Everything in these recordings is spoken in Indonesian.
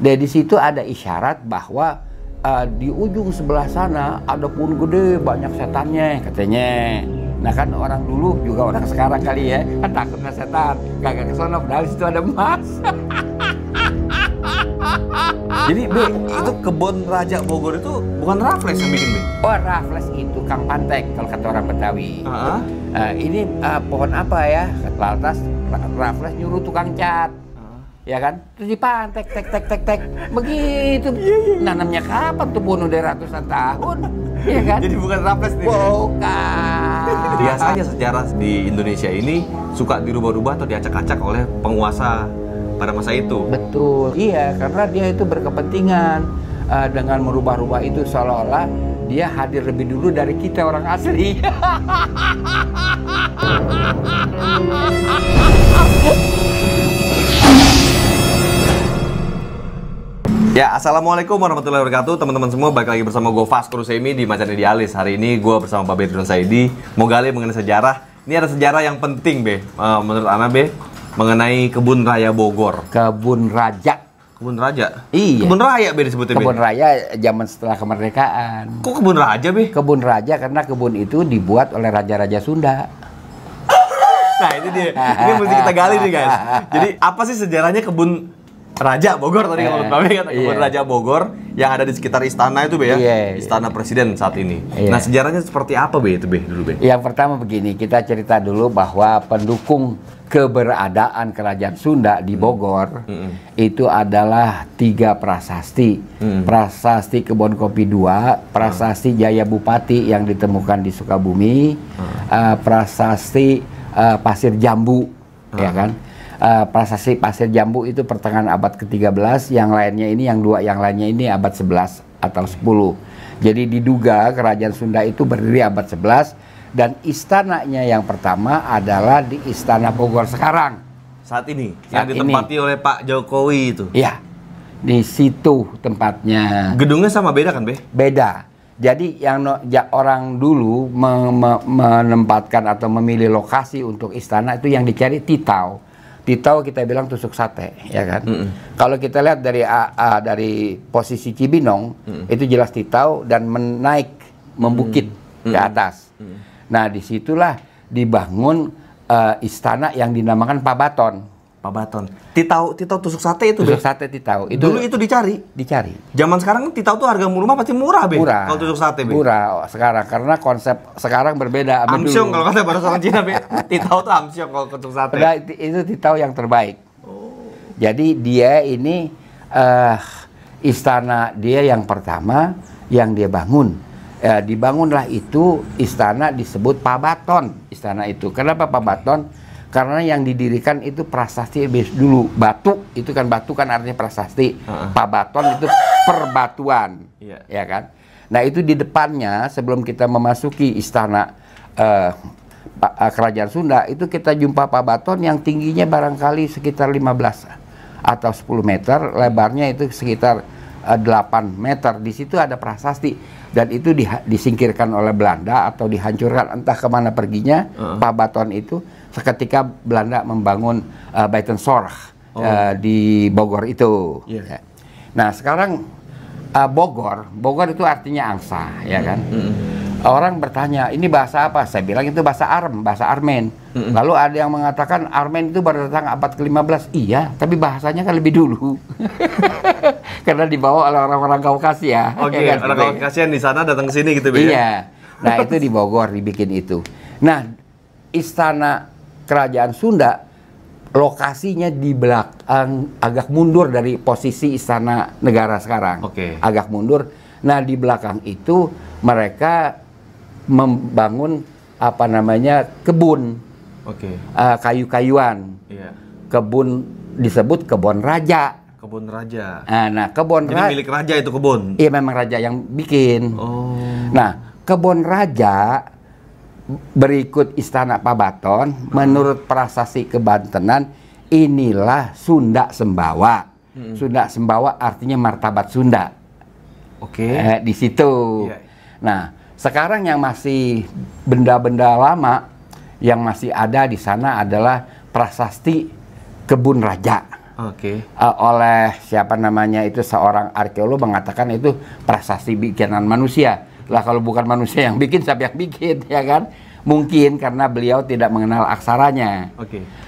Dan di situ ada isyarat bahwa di ujung sebelah sana ada pohon gede, banyak setannya katanya. Nah kan orang dulu juga orang sekarang kali ya, kan takut sama setan, kagak ke sono, padahal situ ada emas. Jadi Be, itu kebun Raja Bogor itu bukan Raffles yang bikin Be? Oh, Raffles itu Kang Pantek kalau kata orang Betawi. Ini pohon apa ya? Lantas Raffles nyuruh tukang cat. Ya kan? Terus dipantek, tek. Begitu. Nanamnya kapan tuh pohon udah ratusan tahun? Ya kan? Jadi bukan Raffles nih. Bukan. Biasanya sejarah di Indonesia ini suka dirubah-rubah atau diacak-acak oleh penguasa pada masa itu. Betul. Iya, karena dia itu berkepentingan dengan merubah-rubah itu seolah-olah dia hadir lebih dulu dari kita orang asli. Ya, assalamualaikum warahmatullahi wabarakatuh, teman-teman semua. Balik lagi bersama gue Vasco Rusemi di Macan Idealis. Hari ini gue bersama Pak Bedron Saidi mau gali mengenai sejarah. Ini ada sejarah yang penting, Be, menurut Ana, Be, mengenai Kebun Raya Bogor. Kebun Raja. Kebun Raja? Iya. Kebun Raya, Be, disebutnya, Be. Kebun Raya zaman setelah kemerdekaan. Kok Kebun Raja, Be? Kebun Raja karena kebun itu dibuat oleh raja-raja Sunda. Nah, ini dia. Ini mesti kita gali nih, guys. Jadi, apa sih sejarahnya Kebun Raja Bogor tadi kalau Babe kata Kebun Raja Bogor yang ada di sekitar istana itu, Be, ya? Istana Presiden saat ini. Nah, sejarahnya seperti apa, Be, itu, Be, dulu, Be? Yang pertama begini, kita cerita dulu bahwa pendukung keberadaan Kerajaan Sunda di Bogor itu adalah 3 prasasti. Prasasti Kebon Kopi II, prasasti Jaya Bupati yang ditemukan di Sukabumi, prasasti Pasir Jambu, ya kan? Prasasti Pasir Jambu itu pertengahan abad ke-13, yang lainnya ini, yang 2 yang lainnya ini abad 11 atau 10. Jadi diduga Kerajaan Sunda itu berdiri abad 11 dan istananya yang pertama adalah di Istana Bogor sekarang. Saat ini, yang ditempati oleh Pak Jokowi itu? Iya, di situ tempatnya. Gedungnya sama beda kan, Be? Beda. Jadi yang orang dulu menempatkan atau memilih lokasi untuk istana itu yang dicari Titau. Titau kita bilang tusuk sate, ya kan? Kalau kita lihat dari posisi Cibinong, itu jelas Titau dan menaik, membukit ke atas. Nah, disitulah dibangun istana yang dinamakan Pabaton. Pabaton. Titau tusuk sate itu, Be? Tusuk sate Titau. Dulu itu dicari? Dicari. Zaman sekarang Titau tuh harga rumah pasti murah, Be? Murah. Kalau tusuk sate, Be? Murah karena konsep sekarang berbeda. Amsyong kalau kata bahasa orang Cina, Be. Titau tuh amsyong kalau tusuk sate. Nah, itu Titau yang terbaik. Jadi dia ini istana dia yang pertama yang dia bangun. Dibangunlah itu istana disebut Pabaton. Istana itu. Kenapa Pabaton? Karena yang didirikan itu prasasti dulu. Batu, itu kan batu kan artinya prasasti. Pabaton itu perbatuan. Ya kan? Nah, itu di depannya sebelum kita memasuki istana Kerajaan Sunda, itu kita jumpa Pabaton yang tingginya barangkali sekitar 15 atau 10 meter, lebarnya itu sekitar 8 meter. Di situ ada prasasti dan itu disingkirkan oleh Belanda atau dihancurkan, entah kemana perginya. Pabaton itu seketika Belanda membangun Buitenzorg di Bogor itu. Nah, sekarang Bogor itu artinya angsa, ya kan? Orang bertanya, ini bahasa apa? Saya bilang itu bahasa Armen. Lalu ada yang mengatakan Armen itu baru datang abad ke-15. Iya, tapi bahasanya kan lebih dulu. Karena dibawa oleh orang-orang Kaukasia. Oke, ya kan? Orang Kaukasia di sana datang ke sini gitu, Be? Iya. Nah, itu di Bogor dibikin itu. Nah, istana Kerajaan Sunda lokasinya di belakang, agak mundur dari posisi istana negara sekarang. Agak mundur. Nah, di belakang itu mereka membangun apa namanya kebun, kayu-kayuan. Kebun disebut Kebun Raja. Kebun Raja. Nah, kebun Jadi milik raja itu kebun. Iya, memang raja yang bikin. Nah, Kebun Raja berikut Istana Pabaton, menurut prasasti kebantenan, inilah Sunda Sembawa. Sunda Sembawa artinya martabat Sunda. Di situ. Nah, sekarang yang masih benda-benda lama yang masih ada di sana adalah prasasti Kebun Raja. oleh siapa namanya itu seorang arkeolog mengatakan itu prasasti bikinan manusia. Lah kalau bukan manusia yang bikin, siapa yang bikin, ya kan? Mungkin karena beliau tidak mengenal aksaranya.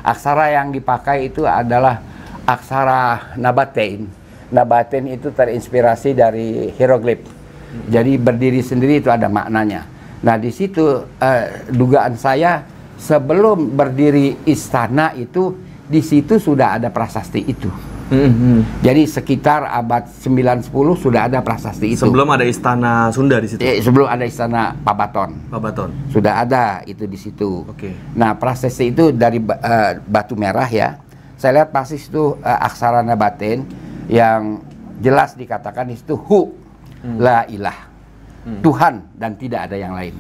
Aksara yang dipakai itu adalah aksara Nabatein. Nabatein itu terinspirasi dari hieroglif. Jadi berdiri sendiri itu ada maknanya. Nah di situ dugaan saya sebelum berdiri istana itu di situ sudah ada prasasti itu. Jadi sekitar abad 9-10 sudah ada prasasti itu. Sebelum ada istana Sunda di situ. Sebelum ada istana Pabaton. Sudah ada itu di situ. Nah, prasasti itu dari batu merah ya. Saya lihat persis itu aksara Nabatein yang jelas dikatakan itu hu la ilah. Tuhan dan tidak ada yang lain.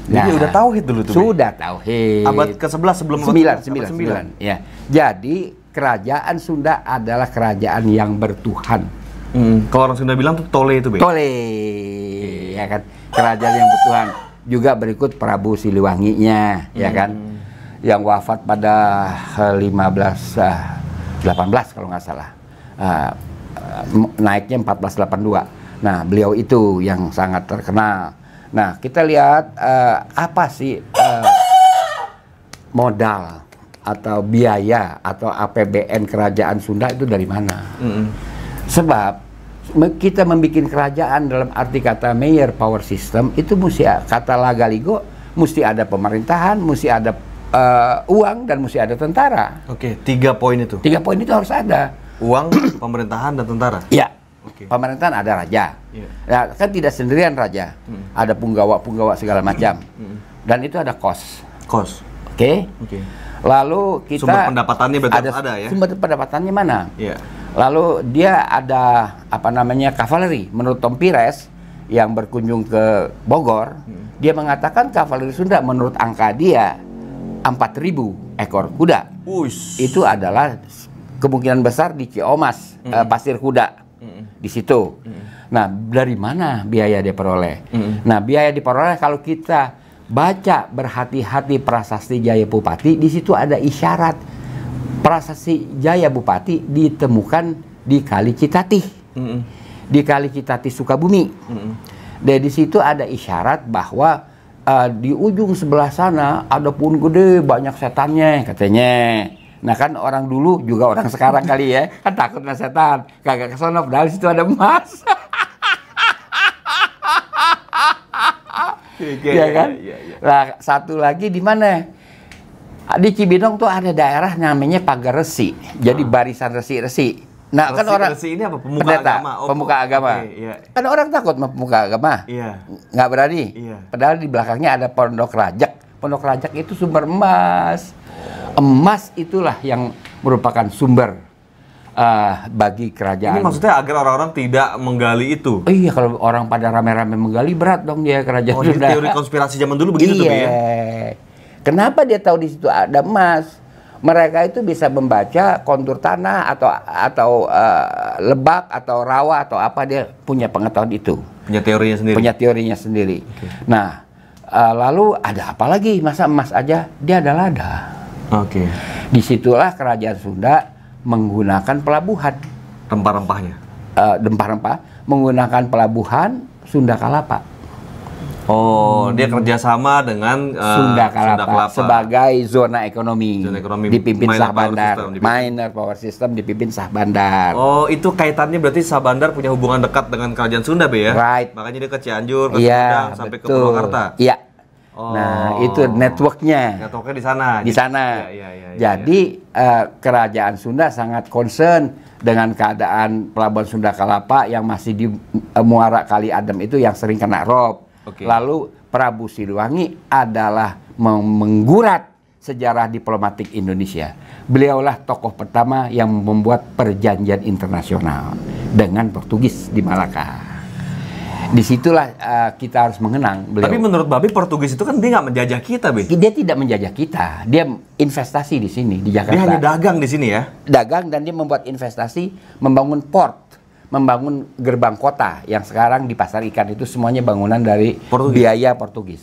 Jadi udah tauhid dulu tuh. Sudah tauhid. Abad ke-11 sebelum 9. Ya. Jadi kerajaan Sunda adalah kerajaan yang bertuhan. Kalau orang Sunda bilang tuh tole itu, Be. Tole, ya kan? Kerajaan yang bertuhan. Juga berikut Prabu Siliwanginya, ya kan? Yang wafat pada 18 kalau nggak salah. Naiknya 1482. Nah, beliau itu yang sangat terkenal. Nah, kita lihat apa sih modal atau biaya atau APBN kerajaan Sunda itu dari mana? Sebab kita membuat kerajaan dalam arti kata mayor power system itu mesti kata Lagaligo mesti ada pemerintahan, mesti ada uang dan mesti ada tentara. 3 poin itu. 3 poin itu harus ada. Uang, pemerintahan dan tentara. Ya. Pemerintahan ada raja. Nah, kan tidak sendirian raja. Ada punggawa-punggawa segala macam. Dan itu ada kos. Lalu kita sumber pendapatannya ada ya. Sumber pendapatannya mana? Lalu dia ada apa namanya kavaleri. Menurut Tom Pires yang berkunjung ke Bogor, dia mengatakan kavaleri Sunda menurut angka dia 4.000 ekor kuda. Itu adalah kemungkinan besar di Ciomas, Pasir Kuda. Di situ. Nah, dari mana biaya diperoleh? Nah, biaya diperoleh kalau kita baca berhati-hati prasasti Jaya Bupati, di situ ada isyarat prasasti Jaya Bupati ditemukan di Kali Citati, di Kali Citati Sukabumi. Dan di situ ada isyarat bahwa di ujung sebelah sana ada pohon gede banyak setannya katanya. Nah kan orang dulu juga orang sekarang kali ya kan takut sama setan, kagak kesana padahal di situ ada emas. Ya kan? Nah, satu lagi di mana? Di Cibinong tuh ada daerah namanya Pagar Resi. Jadi barisan resi-resi. Nah, kan orang resi ini apa? Pemuka agama. Pemuka agama. Kan orang takut sama pemuka agama. Nggak berani. Padahal di belakangnya ada Pondok Rajak. Pondok Rajak itu sumber emas. Emas itulah yang merupakan sumber bagi kerajaan. Ini maksudnya agar orang-orang tidak menggali itu. Iya, kalau orang pada rame-rame menggali berat dong dia kerajaan. Oh, jadi teori konspirasi zaman dulu begitu tuh ya? Kenapa dia tahu di situ ada emas? Mereka itu bisa membaca kontur tanah atau lebak atau rawa atau apa, dia punya pengetahuan itu. Punya teorinya sendiri. Punya teorinya sendiri. Nah, lalu ada apa lagi? Masa emas aja? Dia ada lada. Disitulah kerajaan Sunda menggunakan pelabuhan. Rempah-rempahnya? Rempah-rempah menggunakan pelabuhan Sunda Kalapa. Dia kerjasama dengan Sunda Kalapa sebagai zona ekonomi. Dipimpin Sah Bandar. Minor Power System dipimpin Sah Bandar. Oh, itu kaitannya berarti Sah Bandar punya hubungan dekat dengan kerajaan Sunda, Be ya? Right. Makanya dia ke Cianjur, ke Sumedang, sampai ke Purwakarta. Iya. Nah, itu networknya. Networknya di sana. Di sana. Jadi kerajaan Sunda sangat concern dengan keadaan pelabuhan Sunda Kalapa yang masih di muara Kali Adem itu yang sering kena rob. Lalu Prabu Siliwangi adalah menggurat sejarah diplomatik Indonesia. Beliaulah tokoh pertama yang membuat perjanjian internasional dengan Portugis di Malaka. Disitulah kita harus mengenang beliau. Tapi menurut Babi Portugis itu kan dia nggak menjajah kita, Be. Dia tidak menjajah kita. Dia investasi di sini di Jakarta. Dia hanya dagang di sini ya. Dagang, dan dia membuat investasi, membangun port, membangun gerbang kota yang sekarang di Pasar Ikan itu semuanya bangunan dari biaya Portugis.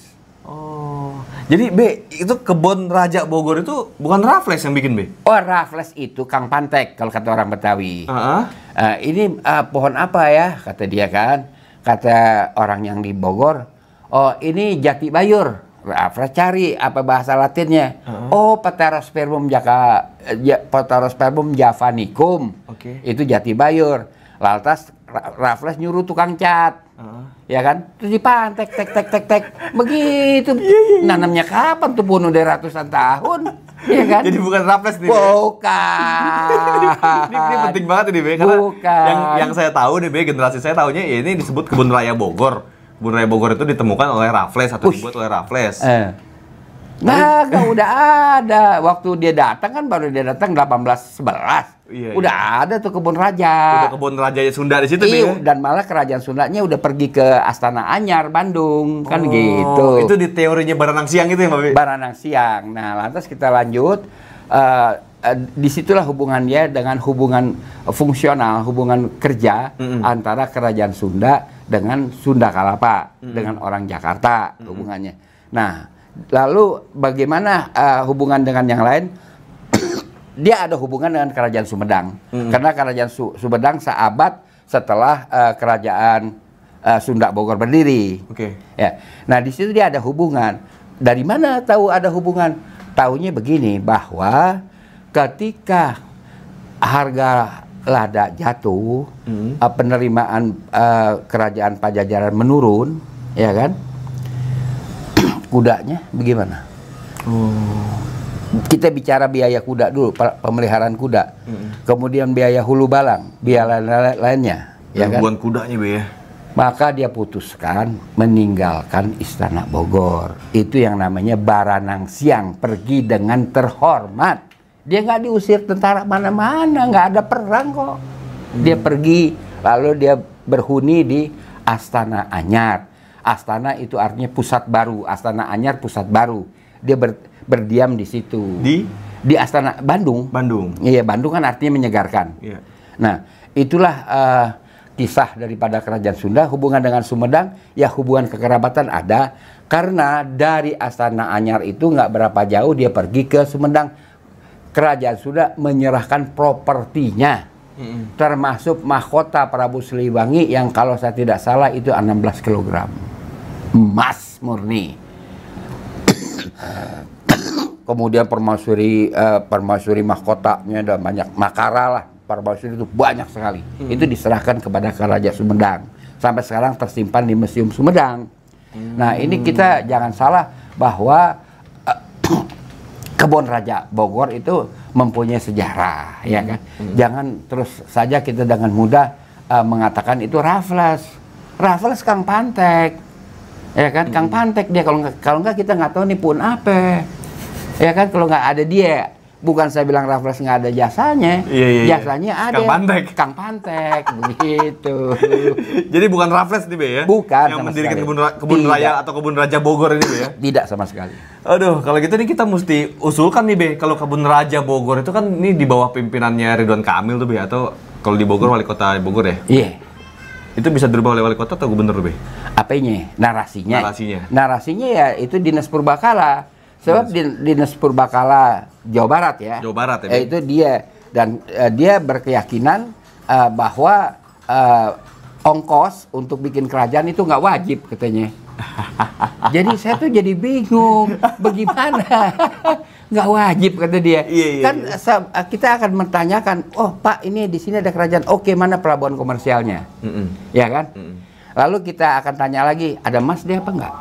Jadi B, itu kebun Raja Bogor itu bukan Raffles yang bikin B? Oh, Raffles itu Kang Pantek kalau kata orang Betawi. Uh-huh. Ini pohon apa ya? Kata dia kan. Kata orang yang di Bogor, oh ini jati bayur. Raffles cari apa bahasa Latinnya. Oh, Pterospermum Pterospermum javanicum. Itu jati bayur. Lantas Raffles nyuruh tukang cat. Ya kan? Terus dipantek, tek. Begitu. Nanamnya kapan tuh bunuh dari ratusan tahun? Ya kan? Jadi bukan Raffles nih. Bukan. Ini penting banget nih, Be. Karena yang saya tahu nih, Be, generasi saya tahunya ya ini disebut Kebun Raya Bogor. Kebun Raya Bogor itu ditemukan oleh Raffles atau dibuat oleh Raffles. Nah, udah ada. Waktu dia datang kan baru dia datang 1811. Udah ada tuh kebun raja. Udah kebun raja Sunda di situ, Be. Dan malah kerajaan Sundanya udah pergi ke Astana Anyar, Bandung, kan gitu. Itu di teorinya Baranang Siang itu ya, Mbak Be? Baranang Siang. Nah, lantas kita lanjut. Disitulah hubungan dia dengan hubungan fungsional, hubungan kerja antara kerajaan Sunda dengan Sunda Kalapa, dengan orang Jakarta hubungannya. Nah, lalu bagaimana hubungan dengan yang lain? Dia ada hubungan dengan kerajaan Sumedang, karena kerajaan Sumedang seabad setelah kerajaan Sunda Bogor berdiri. Ya. Nah, di situ dia ada hubungan. Dari mana tahu ada hubungan? Taunya begini, bahwa ketika harga lada jatuh, penerimaan kerajaan Pajajaran menurun, ya kan? Kudanya bagaimana? Kita bicara biaya kuda dulu, pemeliharaan kuda. Kemudian biaya hulu balang, biaya lainnya, ya kan? Bukan kudanya, Be, ya. Maka dia putuskan meninggalkan Istana Bogor. Itu yang namanya Baranang Siang, pergi dengan terhormat. Dia nggak diusir tentara mana-mana, nggak ada perang kok. Dia pergi, lalu dia berhuni di Astana Anyar. Astana itu artinya pusat baru, Astana Anyar pusat baru. Dia berdiam di situ. Di Astana Bandung. Iya, Bandung kan artinya menyegarkan. Nah, itulah kisah daripada kerajaan Sunda. Hubungan dengan Sumedang, ya hubungan kekerabatan ada. Karena dari Astana Anyar itu nggak berapa jauh dia pergi ke Sumedang. Kerajaan Sunda menyerahkan propertinya, termasuk mahkota Prabu Siliwangi yang kalau saya tidak salah itu 16 kg emas murni. Kemudian permaisuri mahkotanya ada banyak, Makara lah, permaisuri itu banyak sekali. Itu diserahkan kepada Kerajaan Sumedang. Sampai sekarang tersimpan di Museum Sumedang. Nah, ini kita jangan salah bahwa Kebun Raja Bogor itu mempunyai sejarah, ya kan? Jangan terus saja kita dengan mudah mengatakan itu Raffles. Raffles Kang Pantek, ya kan? Kang Pantek dia, kalau nggak kita nggak tahu nih pun apa, ya kan? Kalau nggak ada dia, bukan saya bilang Raffles nggak ada jasanya, jasanya ada. Kang Pantek, begitu. Jadi bukan Raffles nih, Be, ya? Bukan. Yang mendirikan kebun raya atau kebun Raja Bogor ini, Be, ya? Tidak sama sekali. Aduh, kalau gitu nih kita mesti usulkan nih, Be, kalau kebun Raja Bogor itu kan ini di bawah pimpinannya Ridwan Kamil tuh, Be, atau kalau di Bogor wali kota Bogor ya? Iya. Itu bisa dirubah oleh wali kota atau gubernur, Be? Apanya? Narasinya ya itu Dinas Purbakala. Sebab Dinas Purbakala Jawa Barat ya. Jawa Barat ya. Itu dia, dan dia berkeyakinan bahwa ongkos untuk bikin kerajaan itu nggak wajib katanya. Jadi saya tuh jadi bingung, bagaimana? Nggak wajib kata dia. Kita akan menanyakan, oh Pak ini di sini ada kerajaan, oke mana pelabuhan komersialnya, ya kan? Lalu kita akan tanya lagi, ada emas dia apa enggak?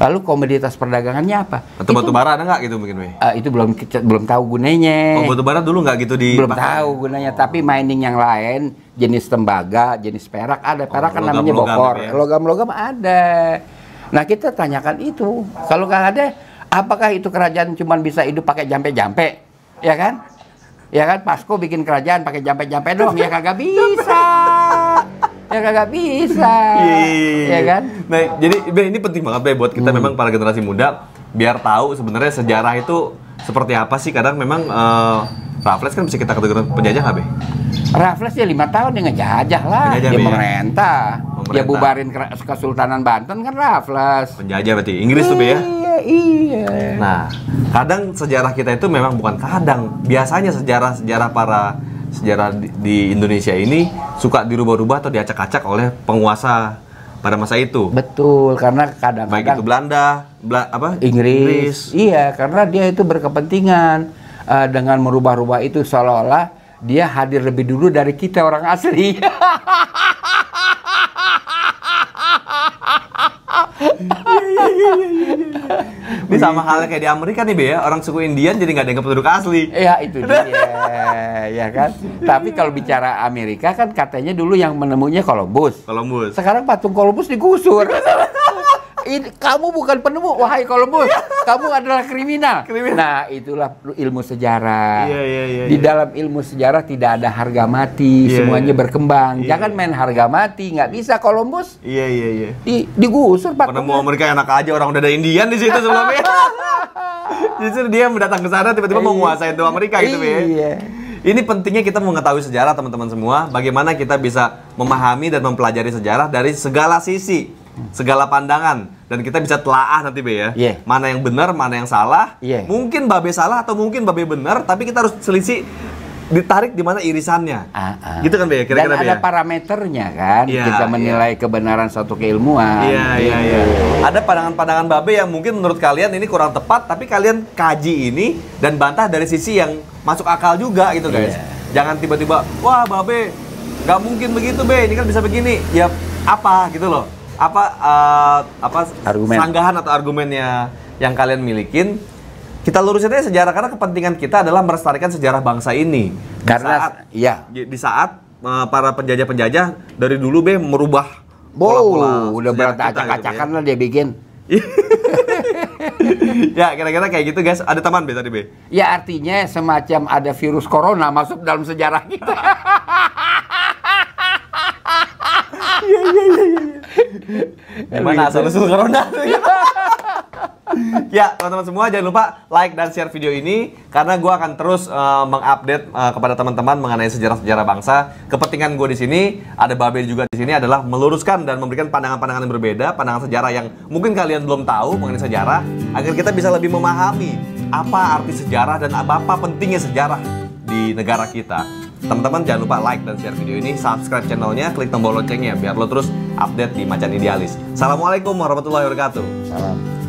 Lalu komoditas perdagangannya apa? Atau batu bara ada nggak gitu mungkin, Be? Itu belum tahu gunanya. Oh, batu bara dulu nggak gitu di? Belum tahu gunanya, tapi mining yang lain, jenis tembaga, jenis perak ada. Perak kan namanya bokor. Ya? Logam-logam ada. Nah kita tanyakan itu. Kalau nggak ada, apakah itu kerajaan cuma bisa hidup pakai jampe-jampe? Ya kan? Ya kan, Pasko bikin kerajaan pakai jampe-jampe dong, ya kagak bisa. Ya kagak bisa. Ya kan? Nah, jadi Be, ini penting banget, Be, buat kita memang para generasi muda biar tahu sebenarnya sejarah itu seperti apa sih. Kadang memang Raffles kan bisa kita kategorikan penjajah nggak, Be? Raffles ya 5 tahun dia ngejajah lah, dia memerintah. Dia bubarin Kesultanan Banten kan Raffles. Penjajah berarti Inggris tuh Be ya. Iya. Nah, kadang sejarah kita itu memang bukan kadang. Biasanya sejarah di Indonesia ini suka dirubah-rubah atau diacak-acak oleh penguasa pada masa itu. Betul, karena kadang-kadang baik itu Belanda, Inggris. Iya, karena dia itu berkepentingan dengan merubah-rubah itu seolah-olah dia hadir lebih dulu dari kita orang asli. Ini sama halnya kayak di Amerika nih Be ya, orang suku Indian jadi nggak dianggap penduduk asli. Iya itu dia, ya kan. Tapi kalau bicara Amerika kan katanya dulu yang menemunya Columbus. Sekarang patung Columbus digusur. Kamu bukan penemu, wahai Columbus. Kamu adalah kriminal. Nah, itulah ilmu sejarah. Di dalam ilmu sejarah tidak ada harga mati, semuanya berkembang. Jangan main harga mati, nggak bisa Columbus. Digusur patungnya. Penemu Amerika enak aja, orang udah ada Indian di situ sebelumnya. Justru dia mendatang ke sana tiba-tiba mau menguasai itu Amerika gitu ya. Ini pentingnya kita mengetahui sejarah teman-teman semua. Bagaimana kita bisa memahami dan mempelajari sejarah dari segala sisi, segala pandangan, dan kita bisa telaah nanti Be ya. Mana yang benar, mana yang salah. Mungkin Babe salah atau mungkin Babe benar, tapi kita harus selisih, ditarik di mana irisannya. Gitu kan Be, kira-kira dan ada parameternya kan, kita menilai kebenaran suatu keilmuan. Ada pandangan-pandangan Babe yang mungkin menurut kalian ini kurang tepat, tapi kalian kaji ini dan bantah dari sisi yang masuk akal juga gitu guys. Jangan tiba-tiba, wah Babe nggak mungkin begitu Be, ini kan bisa begini. Ya apa gitu loh. Apa sanggahan atau argumennya yang kalian milikin, kita lurusin aja sejarah, karena kepentingan kita adalah melestarikan sejarah bangsa ini. Karena di saat para penjajah-penjajah dari dulu Be merubah pola-pola udah beracak-acakan lah dia bikin. Ya kira-kira kayak gitu guys. Ada tambahan Be tadi Be? Ya artinya semacam ada virus corona masuk dalam sejarah kita. Gimana asal-usul corona? Ya teman-teman semua, jangan lupa like dan share video ini, karena gue akan terus mengupdate kepada teman-teman mengenai sejarah-sejarah bangsa. Kepentingan gue di sini, ada Babe juga di sini, adalah meluruskan dan memberikan pandangan-pandangan yang berbeda, pandangan sejarah yang mungkin kalian belum tahu mengenai sejarah, agar kita bisa lebih memahami apa arti sejarah dan apa pentingnya sejarah di negara kita. Teman-teman jangan lupa like dan share video ini, subscribe channelnya, klik tombol loncengnya biar lo terus update di Macan Idealis. Assalamualaikum warahmatullahi wabarakatuh. Salam.